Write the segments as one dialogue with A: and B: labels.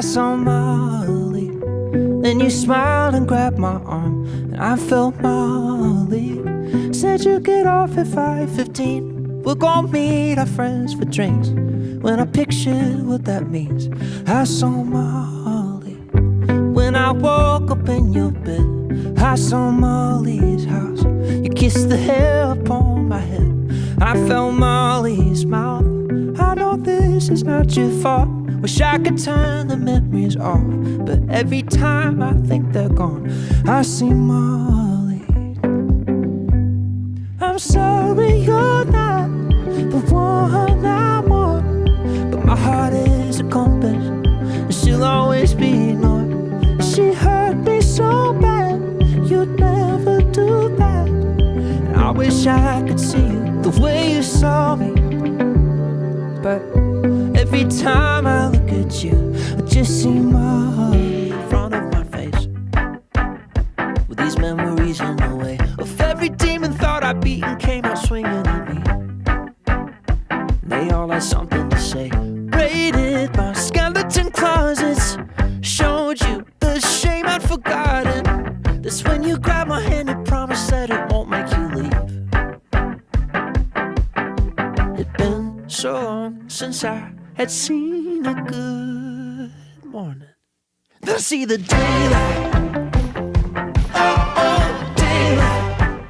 A: saw Molly. Then you smiled and grabbed my arm, and I felt Molly. Said you'd get off at 5:15. We're gonna meet our friends for drinks. When I pictured what that means, I saw Molly. When I woke up in your bed, I saw Molly's house. You kissed the hair upon my head. I felt Molly's mouth. I know this is not your fault. Wish I could turn the memories off, but every time I think they're gone, I see Molly. I'm sorry you're not the one I want, but my heart is a compass, and she'll always be ignored. She hurt me so bad, you'd never do that. And I wish I could see you the way you saw me, but every time I look at you, I just see Molly in front of my face, with these memories in the way of every demon thought I beat and came out swinging at me. They all had something to say. Raided my skeleton closets, showed you the shame I'd forgotten. That's when you grabbed my hand and promised that it won't make you leave. It'd been so long since I had seen a good morning. Then I see the daylight. Oh, oh, daylight.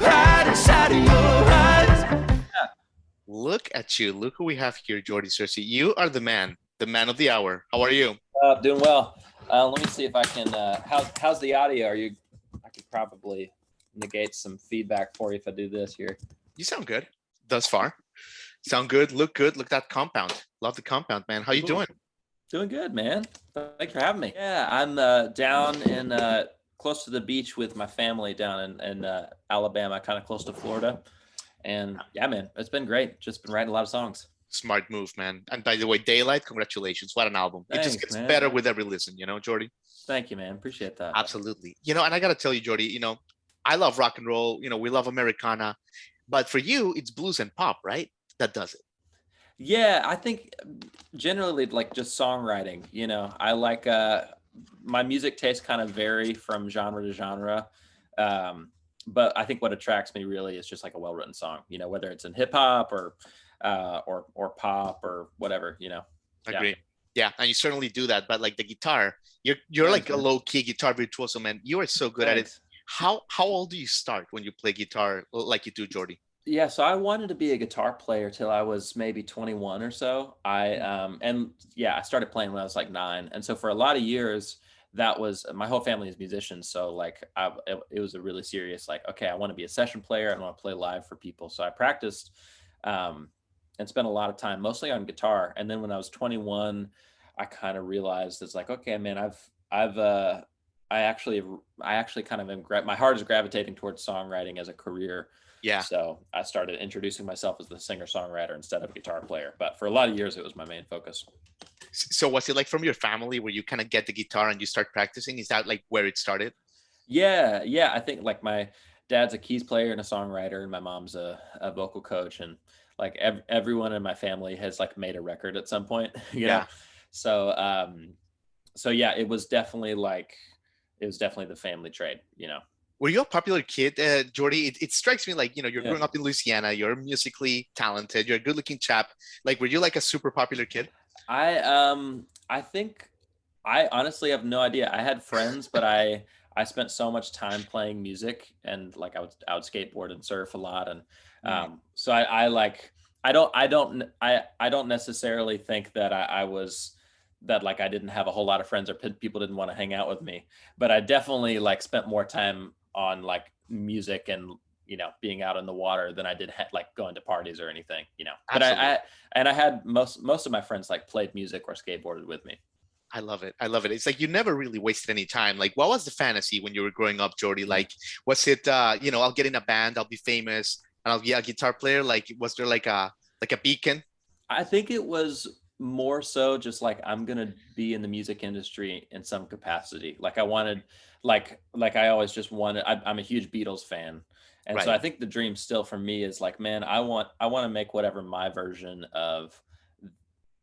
A: Right inside of your eyes.
B: Look at you. Look who we have here, Jordy Searcy. You are the man of the hour. How are you?
C: Doing well. Let me see if I can. How's the audio? I could probably negate some feedback for you if I do this here.
B: You sound good thus far. Sound good. Look good. Look at that compound. Love the compound, man. How you doing?
C: Doing good, man. Thanks for having me. Yeah, I'm down in close to the beach with my family down in Alabama, kind of close to Florida. And yeah, man, it's been great. Just been writing a lot of songs.
B: Smart move, man. And by the way, Daylight, congratulations. What an album.
C: Thanks,
B: it just gets
C: man.
B: better with every listen, Jordy?
C: Thank you, man. Appreciate that.
B: Absolutely. And I got to tell you, Jordy, I love rock and roll. We love Americana. But for you, it's blues and pop, right? That does it.
C: Yeah, I think generally like just songwriting, I like my music tastes kind of vary from genre to genre. But I think what attracts me really is just like a well-written song, whether it's in hip hop or pop or whatever,
B: Agree. Yeah, and you certainly do that. But like the guitar, you're like a low-key guitar virtuoso, man. You are so good at it. How old do you start when you play guitar like you do, Jordy?
C: Yeah, so I wanted to be a guitar player till I was maybe 21 or so. I started playing when I was like 9, and so for a lot of years, that was my whole family is musicians. So like, it was a really serious like, okay, I want to be a session player. I want to play live for people. So I practiced and spent a lot of time mostly on guitar. And then when I was 21, I kind of realized it's like, okay, man, I actually kind of am my heart is gravitating towards songwriting as a career.
B: Yeah.
C: So I started introducing myself as the singer-songwriter instead of a guitar player. But for a lot of years, it was my main focus.
B: So was it like from your family where you kind of get the guitar and you start practicing? Is that like where it started?
C: Yeah. I think like my dad's a keys player and a songwriter, and my mom's a vocal coach, and like everyone in my family has like made a record at some point. You know? So yeah, it was definitely the family trade.
B: Were you a popular kid, Jordy? It strikes me like, you're growing up in Louisiana, you're musically talented, you're a good looking chap. Like, were you like a super popular kid?
C: I think I honestly have no idea. I had friends, but I spent so much time playing music, and like I would skateboard and surf a lot. And so I don't necessarily think that I didn't have a whole lot of friends or people didn't want to hang out with me, but I definitely like spent more time on like music and being out in the water than I did like going to parties or anything. But I had most of my friends like played music or skateboarded with me.
B: I love it. It's like you never really wasted any time. Like, what was the fantasy when you were growing up, Jordy? Like, was it I'll get in a band, I'll be famous, and I'll be a guitar player? Like, was there like a beacon?
C: I think it was more so just like I'm gonna be in the music industry in some capacity. Like I wanted, like I always just wanted. I'm a huge Beatles fan, and so I think the dream still for me is like, man, I want to make whatever my version of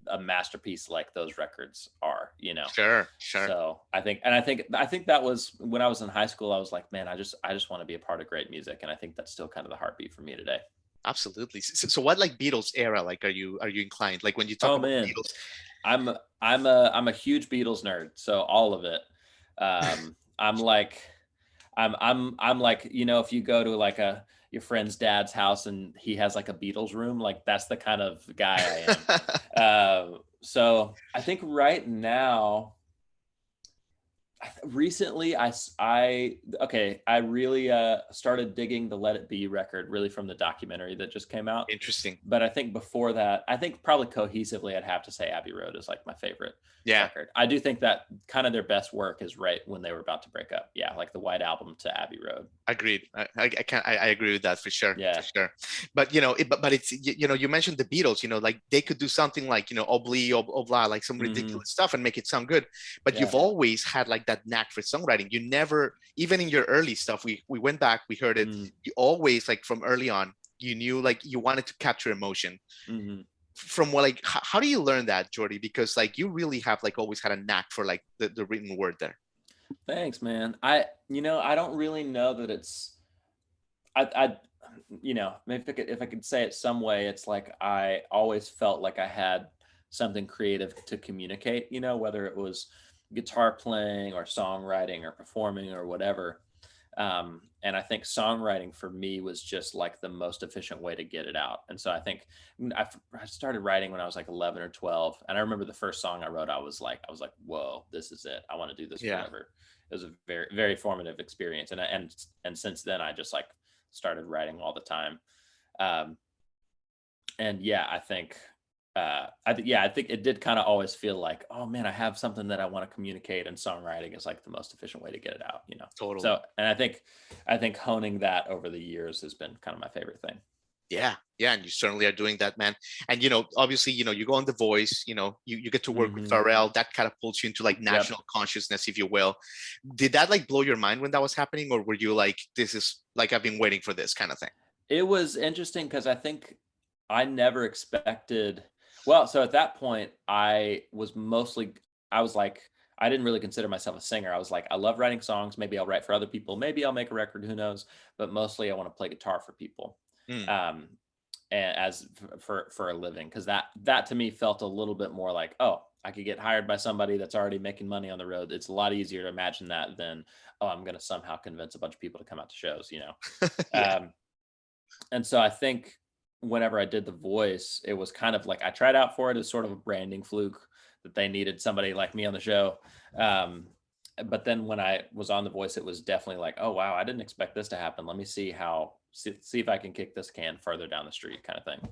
C: a masterpiece like those records are, you know.
B: Sure, sure.
C: So I think that was when I was in high school. I was like, man, I just want to be a part of great music, and I think that's still kind of the heartbeat for me today.
B: Absolutely. So what like Beatles era like are you inclined? Like when you talk
C: Oh
B: about
C: man,
B: Beatles,
C: I'm a huge Beatles nerd, so all of it. I'm like I'm like, you know, if you go to like a your friend's dad's house and he has like a Beatles room, like that's the kind of guy I am. So I think right now, recently I really started digging the Let It Be record, really from the documentary that just came out.
B: interesting.
C: But I think before that, I think probably cohesively I'd have to say Abbey Road is like my favorite
B: Yeah.
C: record. I do think that kind of their best work is right when they were about to break up. Yeah, like the White Album to Abbey Road.
B: Agreed. I agree with that for sure, for
C: Yeah.
B: sure. But but it's you mentioned the Beatles. Like they could do something like Obli Obla, like some
C: Hmm.
B: ridiculous stuff and make it sound good. But you've
C: Yeah.
B: always had like that knack for songwriting. You never, even in your early stuff, we went back, we heard it.
C: Mm-hmm.
B: You always like from early on, you knew like you wanted to capture emotion.
C: Mm-hmm.
B: From what like how do you learn that, Jordy? Because like you really have like always had a knack for like the written word there.
C: Thanks, man. I don't really know that it's I maybe if I could say it some way, it's like I always felt like I had something creative to communicate, whether it was guitar playing or songwriting or performing or whatever. And I think songwriting for me was just like the most efficient way to get it out. And so I started writing when I was like 11 or 12. And I remember the first song I wrote, I was like, whoa, this is it. I want to do this
B: Yeah.
C: forever. It was a very, very formative experience. And since then I just like started writing all the time. Um, and yeah, I think it did kind of always feel like, oh man, I have something that I want to communicate, and songwriting is like the most efficient way to get it out.
B: Totally.
C: So, and I think honing that over the years has been kind of my favorite thing.
B: Yeah, yeah, and you certainly are doing that, man. And obviously, you go on The Voice, you get to work with
C: Hmm.
B: Pharrell. That catapults you into like
C: Yep.
B: national consciousness, if you will. Did that like blow your mind when that was happening, or were you like, this is like I've been waiting for this kind of thing?
C: It was interesting because I think I never expected. Well, so at that point, I was like, I didn't really consider myself a singer. I was like, I love writing songs. Maybe I'll write for other people. Maybe I'll make a record. Who knows? But mostly, I want to play guitar for people,
B: Mm,
C: um, and for a living, because that to me felt a little bit more like, oh, I could get hired by somebody that's already making money on the road. It's a lot easier to imagine that than, oh, I'm going to somehow convince a bunch of people to come out to shows.
B: yeah,
C: Um, and so I think whenever I did The Voice, it was kind of like I tried out for it as sort of a branding fluke that they needed somebody like me on the show. Um, but then when I was on The Voice, it was definitely like, oh wow, I didn't expect this to happen. Let me see if I can kick this can further down the street, kind of thing.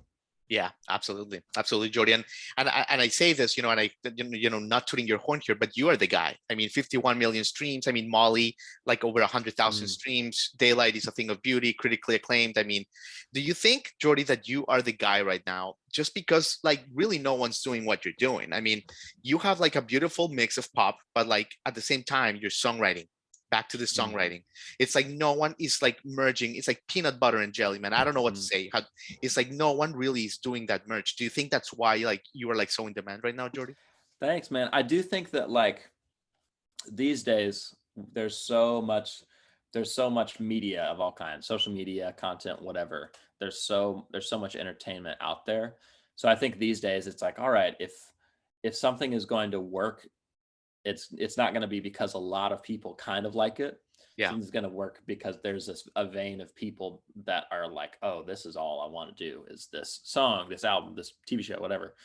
B: yeah, absolutely, absolutely, Jordy. And I say this, and I, not tooting your horn here, but you are the guy. I mean, 51 million streams. I mean, Molly, like over 100,000
C: Mm.
B: streams. Daylight is a thing of beauty, critically acclaimed. I mean, do you think, Jordy, that you are the guy right now, just because like really no one's doing what you're doing? I mean, you have like a beautiful mix of pop, but like at the same time, you're songwriting. Back to the
C: Mm.
B: songwriting. It's like no one is like merging. It's like peanut butter and jelly, man. I don't know what to
C: Mm.
B: say. It's like no one really is doing that merch. Do you think that's why like you are like so in demand right now, Jordy?
C: Thanks, man. I do think that like these days there's so much media of all kinds, social media, content, whatever. There's so much entertainment out there. So I think these days it's like, all right, if something is going to work, it's not going to be because a lot of people kind of like it.
B: Yeah.
C: Something's going to work because there's a vein of people that are like, oh, this is all I want to do is this song, this album, this TV show, whatever.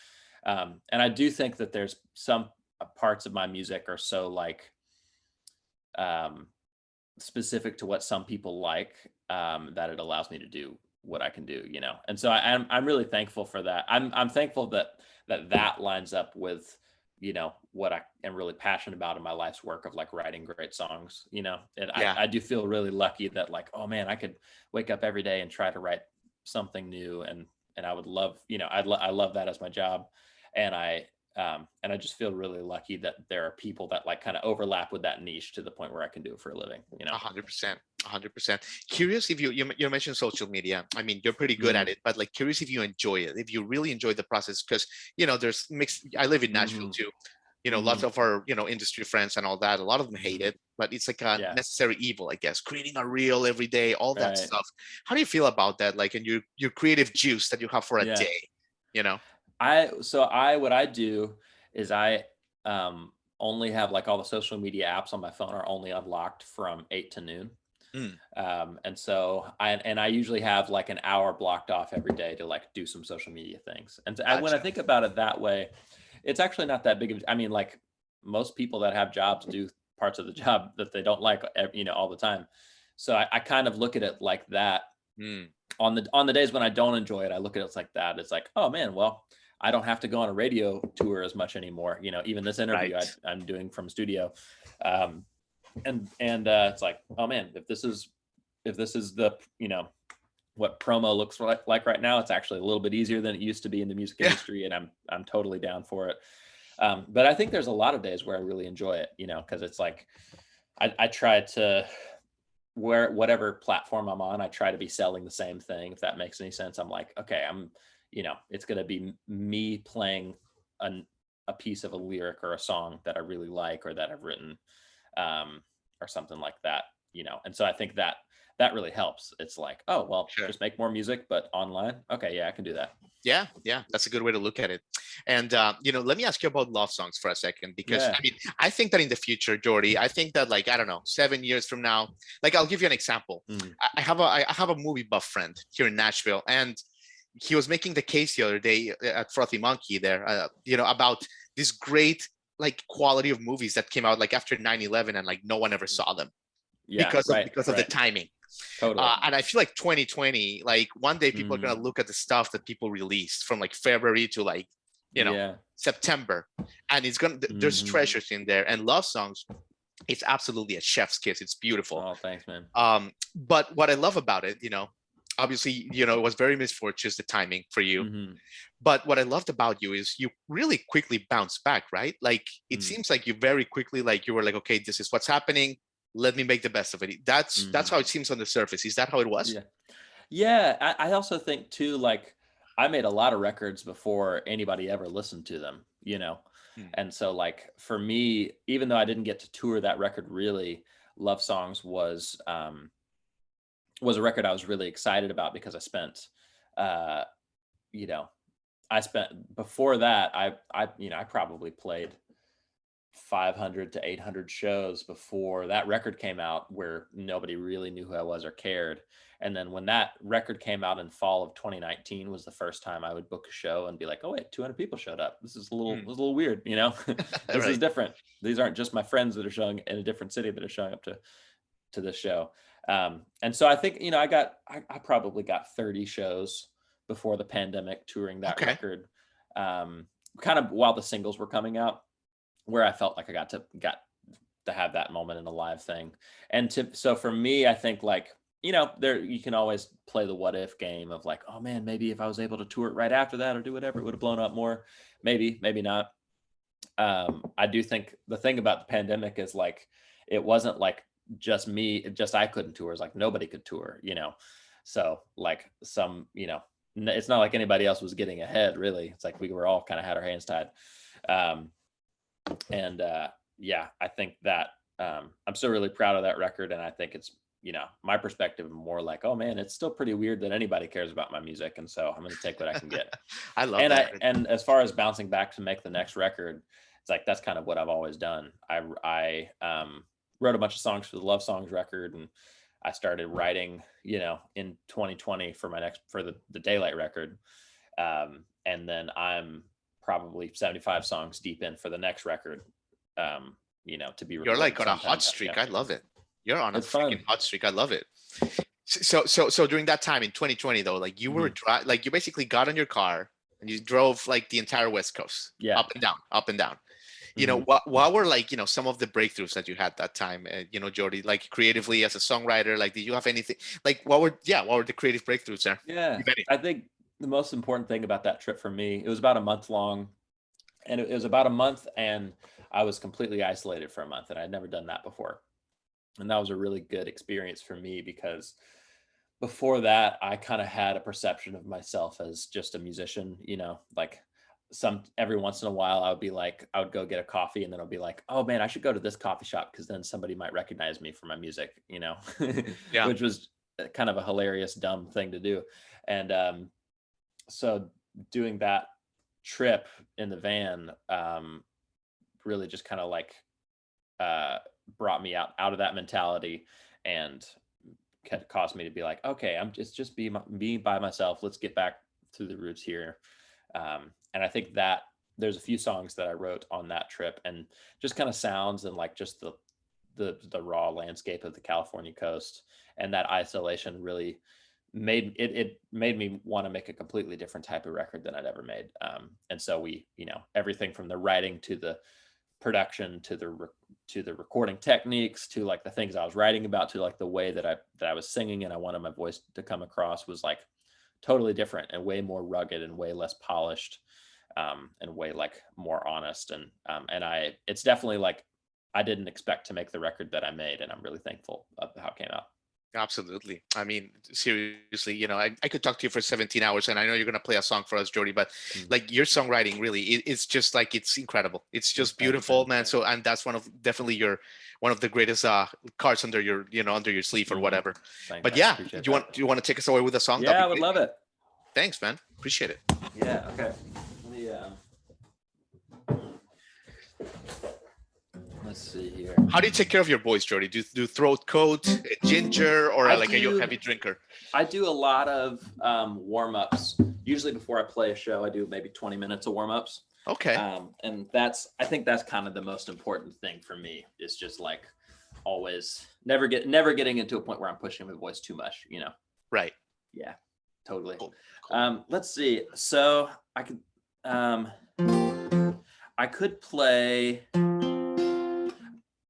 C: And I do think that there's some parts of my music are so like um, specific to what some people like, that it allows me to do what I can do. And so I'm really thankful for that. I'm thankful that lines up with what I am really passionate about in my life's work of like writing great songs. And
B: Yeah.
C: I do feel really lucky that like, oh man, I could wake up every day and try to write something new, and I would love, I love that as my job. And And I just feel really lucky that there are people that like kind of overlap with that niche to the point where I can do it for a living, you know?
B: 100%. 100%. Curious if you mentioned social media. I mean, you're pretty good at it, but like curious if you enjoy it, if you really enjoy the process, because there's mixed. I live in Nashville too. Lots of our industry friends and all that. A lot of them hate it, but it's like a
C: Yeah.
B: necessary evil, I guess. Creating a reel every day, all that
C: Right.
B: stuff. How do you feel about that? Like, and your creative juice that you have for a
C: Yeah.
B: day.
C: What I do is I only have like all the social media apps on my phone are only unlocked from 8 to noon.
B: Mm,
C: And so I usually have like an hour blocked off every day to like do some social media things. And so when I
B: gotcha.
C: think about it that way, it's actually not that big of, I mean, like most people that have jobs do parts of the job that they don't like, all the time. So I kind of look at it like that.
B: Mm,
C: On the days when I don't enjoy it, I look at it like that. It's like, oh man, well, I don't have to go on a radio tour as much anymore. Even this interview
B: right.
C: I'm doing from studio. And it's like, oh man, if this is the what promo looks like right now, it's actually a little bit easier than it used to be in the music industry, and I'm totally down for it. But I think there's a lot of days where I really enjoy it, because it's like I try to, whatever platform I'm on, I try to be selling the same thing, if that makes any sense. I'm like, okay, it's going to be me playing a piece of a lyric or a song that I really like or that I've written, or something like that, and so I think that really helps. It's like, oh well,
B: Sure.
C: just make more music but online. Okay, yeah, I can do that.
B: Yeah, that's a good way to look at it. And let me ask you about love songs for a second, because
C: Yeah.
B: I mean, I think that in the future, Jordy, I think that, like, I don't know, 7 years from now, like, I'll give you an example. I have a movie buff friend here in Nashville, and he was making the case the other day at Frothy Monkey there, about this great like quality of movies that came out like after 9/11, and like no one ever saw them
C: Yeah,
B: because of the timing.
C: Totally.
B: And I feel like 2020, like one day people are gonna look at the stuff that people released from like February to like September, and there's treasures in there. And love songs, it's absolutely a chef's kiss. It's beautiful.
C: Oh, thanks, man.
B: But what I love about it, obviously, it was very misfortunes, the timing for you. But what I loved about you is you really quickly bounced back, right? Like it seems like you very quickly, like you were like, okay, this is what's happening. Let me make the best of it. That's how it seems on the surface. Is that how it was?
C: Yeah. I also think too, like I made a lot of records before anybody ever listened to them, and so like for me, even though I didn't get to tour that record, really, Love Songs was a record I was really excited about, because I spent before that, I probably played 500 to 800 shows before that record came out, where nobody really knew who I was or cared. And then when that record came out in fall of 2019 was the first time I would book a show and be like, oh wait, 200 people showed up. This is a little weird, this is different. These aren't just my friends that are showing in a different city that are showing up to this show. And so I think, I probably got 30 shows before the pandemic touring that record, kind of while the singles were coming out, where I felt like I got to have that moment in a live thing. And so for me, I think like, there, you can always play the what if game of like, oh man, maybe if I was able to tour it right after that or do whatever, it would have blown up more. Maybe not. I do think the thing about the pandemic is like, it wasn't like just I couldn't tour. It's like nobody could tour, so like it's not like anybody else was getting ahead, really. It's like we were all kind of had our hands tied. I think that I'm still really proud of that record, and I think it's my perspective more like, oh man, it's still pretty weird that anybody cares about my music, and so I'm going to take what I can get.
B: I love that.
C: And as far as bouncing back to make the next record, it's like that's kind of what I've always done. I wrote a bunch of songs for the Love Songs record, and I started writing in 2020 for the Daylight record, and then I'm probably 75 songs deep in for the next record, to be.
B: You're like on a hot streak. I love it. You're on a freaking hot streak. I love it. So during that time in 2020 though, like you were like you basically got in your car and you drove like the entire West Coast, up and down. What were like some of the breakthroughs that you had that time, Jordy, like creatively as a songwriter? Like, did you have anything like what were the creative breakthroughs there?
C: I think the most important thing about that trip for me, it was about a month long, And it was about a month, and I was completely isolated for a month, and I'd never done that before. And that was a really good experience for me, because before that, I kind of had a perception of myself as just a musician, like every once in a while I would be like, I would go get a coffee, and then I'll be like, oh man, I should go to this coffee shop because then somebody might recognize me for my music,
B: Yeah.
C: which was kind of a hilarious, dumb thing to do. And so doing that trip in the van really just kind of like brought me out of that mentality, and caused me to be like, okay, it's just be by myself. Let's get back to the roots here. And I think that there's a few songs that I wrote on that trip, and just kind of sounds and like just the raw landscape of the California coast, and that isolation really made me want to make a completely different type of record than I'd ever made. And so we, everything from the writing to the production to the recording techniques to like the things I was writing about to like the way that I was singing and I wanted my voice to come across was like totally different and way more rugged and way less polished, and way like more honest. And it's definitely like, I didn't expect to make the record that I made, and I'm really thankful of how it came out.
B: Absolutely. I mean, seriously, I could talk to you for 17 hours, and I know you're going to play a song for us, Jordy, but like your songwriting really, it's just like, it's incredible. It's just beautiful, man. So, and that's definitely one of the greatest cards under your, under your sleeve or whatever.
C: Thanks,
B: but yeah,
C: do
B: you want to take us away with a song?
C: Yeah, I would love it.
B: Thanks, man. Appreciate it.
C: Yeah. Okay. Let's see here.
B: How do you take care of your voice, Jordy? Do you do throat coat, ginger, or are you a heavy drinker?
C: I do a lot of warm-ups. Usually before I play a show, I do maybe 20 minutes of warm-ups.
B: Okay.
C: And I think that's kind of the most important thing for me, is just like always never getting into a point where I'm pushing my voice too much,
B: Right.
C: Yeah, totally.
B: Cool.
C: Let's see. So I could play.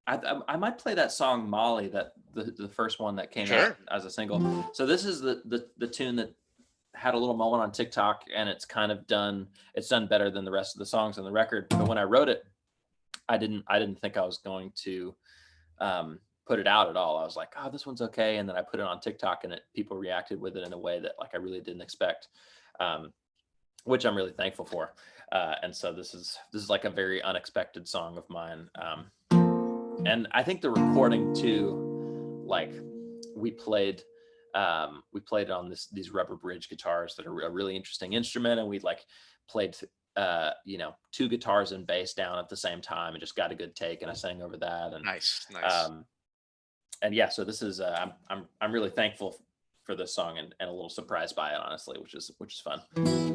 C: I might play that song Molly, that the first one that came out as a single. So this is the tune that had a little moment on TikTok, and it's done better than the rest of the songs on the record. But when I wrote it, I didn't think I was going to put it out at all. I was like, oh, this one's okay. And then I put it on TikTok, and people reacted with it in a way that like I really didn't expect, which I'm really thankful for. And so this is like a very unexpected song of mine. And I think the recording too, like we played it on these rubber bridge guitars that are a really interesting instrument. And we like played, two guitars and bass down at the same time and just got a good take. And I sang over that. And
B: nice.
C: And yeah, so this is, I'm really thankful for this song and a little surprised by it, honestly, which is fun.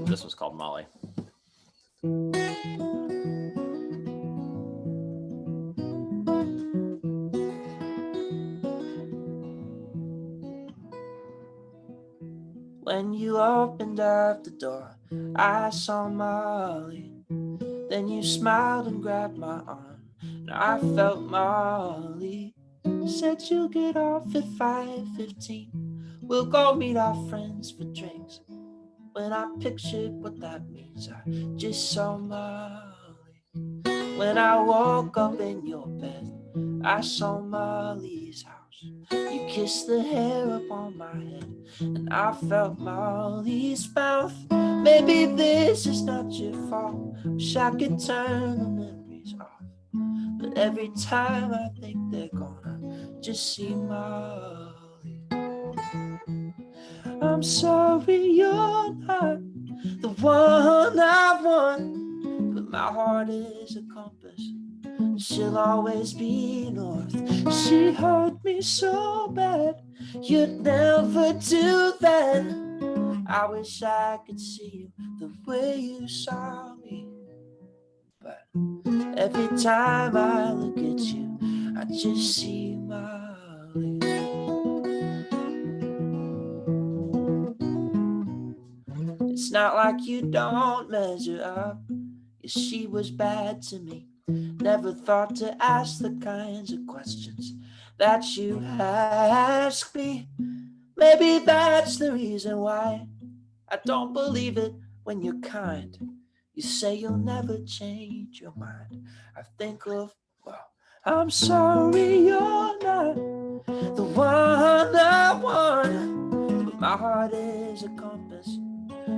C: This one's called Molly.
A: When you opened up the door, I saw Molly. Then you smiled and grabbed my arm, and I felt Molly. Said you'll get off at 5:15. We'll go meet our friends for drinks. When I pictured what that means, I just saw Molly. When I woke up in your bed, I saw Molly's house. You kissed the hair up on my head, and I felt Molly's mouth. Maybe this is not your fault. Wish I could turn the memories off, but every time I think they're gone, I just see Molly. I'm sorry you're not the one I want, but my heart is a compass. She'll always be north. She hurt me so bad, you'd never do that. I wish I could see you the way you saw me, but every time I look at you, I just see Molly. It's not like you don't measure up. Yes, she was bad to me. Never thought to ask the kinds of questions that you ask me. Maybe that's the reason why I don't believe it when you're kind. You say you'll never change your mind. I think of, well, I'm sorry you're not the one I want, but my heart is a compass,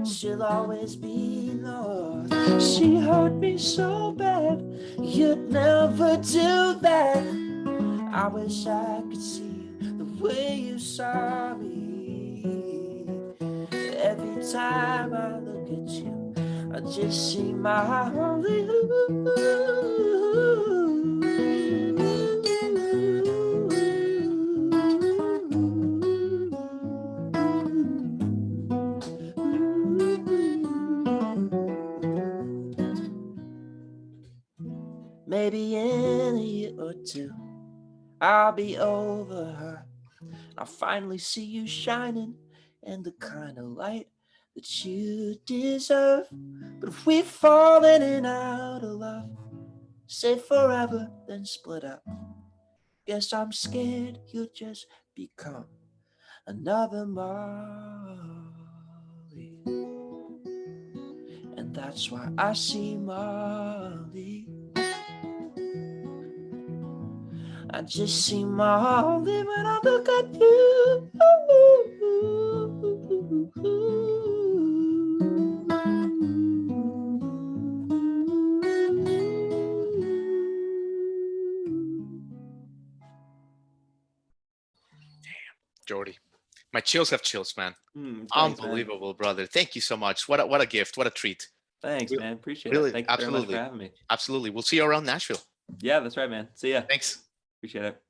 A: she'll always be north. She hurt me so bad, you'd never do that. I wish I could see you the way you saw me. Every time I look at you, I just see my only. Maybe in a year or two, I'll be over her. I'll finally see you shining in the kind of light that you deserve. But if we've fallen in out of love, say forever, then split up. Guess I'm scared you'll just become another Molly. And that's why I see Molly. I just see Molly when I look at you.
B: Jordy, my chills have chills, man.
C: Thanks,
B: Unbelievable,
C: man.
B: brother. Thank you so much. What a gift. What a treat.
C: Thanks,
B: Re-
C: man. Appreciate
B: Really,
C: it. Thank you very much
B: absolutely.
C: for having me.
B: Absolutely. We'll see you around Nashville.
C: Yeah, that's right, man. See ya.
B: Thanks.
C: Appreciate it.